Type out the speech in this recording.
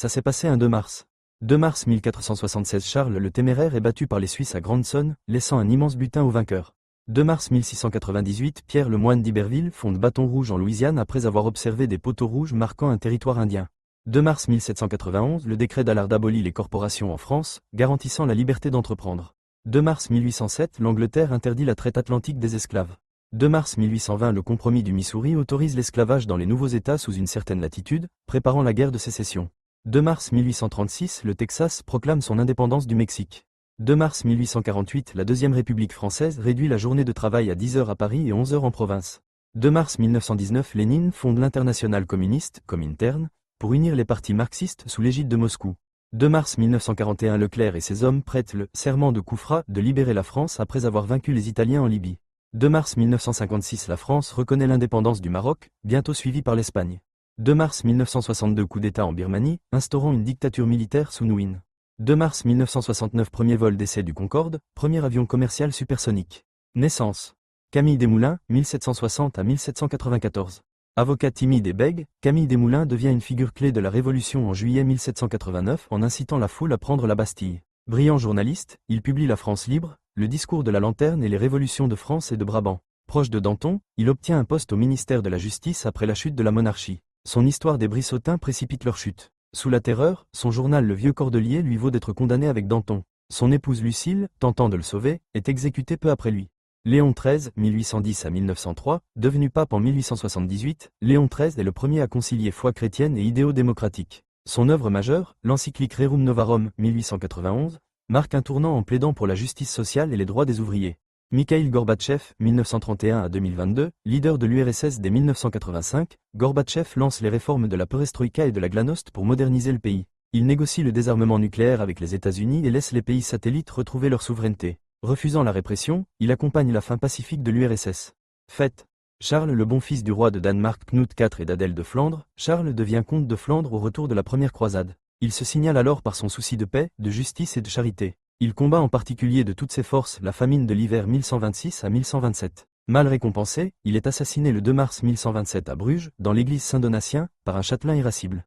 Ça s'est passé un 2 mars. 2 mars 1476, Charles le Téméraire est battu par les Suisses à Grande-Sonne, laissant un immense butin aux vainqueurs. 2 mars 1698, Pierre le moine d'Iberville fonde Bâton Rouge en Louisiane après avoir observé des poteaux rouges marquant un territoire indien. 2 mars 1791, le décret d'Allard abolit les corporations en France, garantissant la liberté d'entreprendre. 2 mars 1807, l'Angleterre interdit la traite atlantique des esclaves. 2 mars 1820, le compromis du Missouri autorise l'esclavage dans les nouveaux États sous une certaine latitude, préparant la guerre de sécession. 2 mars 1836, le Texas proclame son indépendance du Mexique. 2 mars 1848, la Deuxième République française réduit la journée de travail à 10 heures à Paris et 11 heures en province. 2 mars 1919, Lénine fonde l'Internationale communiste, Comintern, pour unir les partis marxistes sous l'égide de Moscou. 2 mars 1941, Leclerc et ses hommes prêtent le serment de Koufra de libérer la France après avoir vaincu les Italiens en Libye. 2 mars 1956, la France reconnaît l'indépendance du Maroc, bientôt suivie par l'Espagne. 2 mars 1962, coup d'État en Birmanie, instaurant une dictature militaire sous Nguyen. 2 mars 1969, premier vol d'essai du Concorde, premier avion commercial supersonique. Naissance. Camille Desmoulins, 1760 à 1794. Avocat timide et bègue, Camille Desmoulins devient une figure clé de la Révolution en juillet 1789 en incitant la foule à prendre la Bastille. Brillant journaliste, il publie La France libre, Le discours de la lanterne et les révolutions de France et de Brabant. Proche de Danton, il obtient un poste au ministère de la Justice après la chute de la monarchie. Son histoire des Brissotins précipite leur chute. Sous la Terreur, son journal Le Vieux Cordelier lui vaut d'être condamné avec Danton. Son épouse Lucile, tentant de le sauver, est exécutée peu après lui. Léon XIII, 1810 à 1903, devenu pape en 1878, Léon XIII est le premier à concilier foi chrétienne et idéaux démocratiques. Son œuvre majeure, l'encyclique Rerum Novarum, 1891, marque un tournant en plaidant pour la justice sociale et les droits des ouvriers. Mikhaïl Gorbatchev, 1931 à 2022, leader de l'URSS dès 1985, Gorbatchev lance les réformes de la perestroïka et de la glasnost pour moderniser le pays. Il négocie le désarmement nucléaire avec les États-Unis et laisse les pays satellites retrouver leur souveraineté. Refusant la répression, il accompagne la fin pacifique de l'URSS. Fête. Charles le bon fils du roi de Danemark Knut IV et d'Adèle de Flandre, Charles devient comte de Flandre au retour de la première croisade. Il se signale alors par son souci de paix, de justice et de charité. Il combat en particulier de toutes ses forces la famine de l'hiver 1126 à 1127. Mal récompensé, il est assassiné le 2 mars 1127 à Bruges, dans l'église Saint-Donatien, par un châtelain irascible.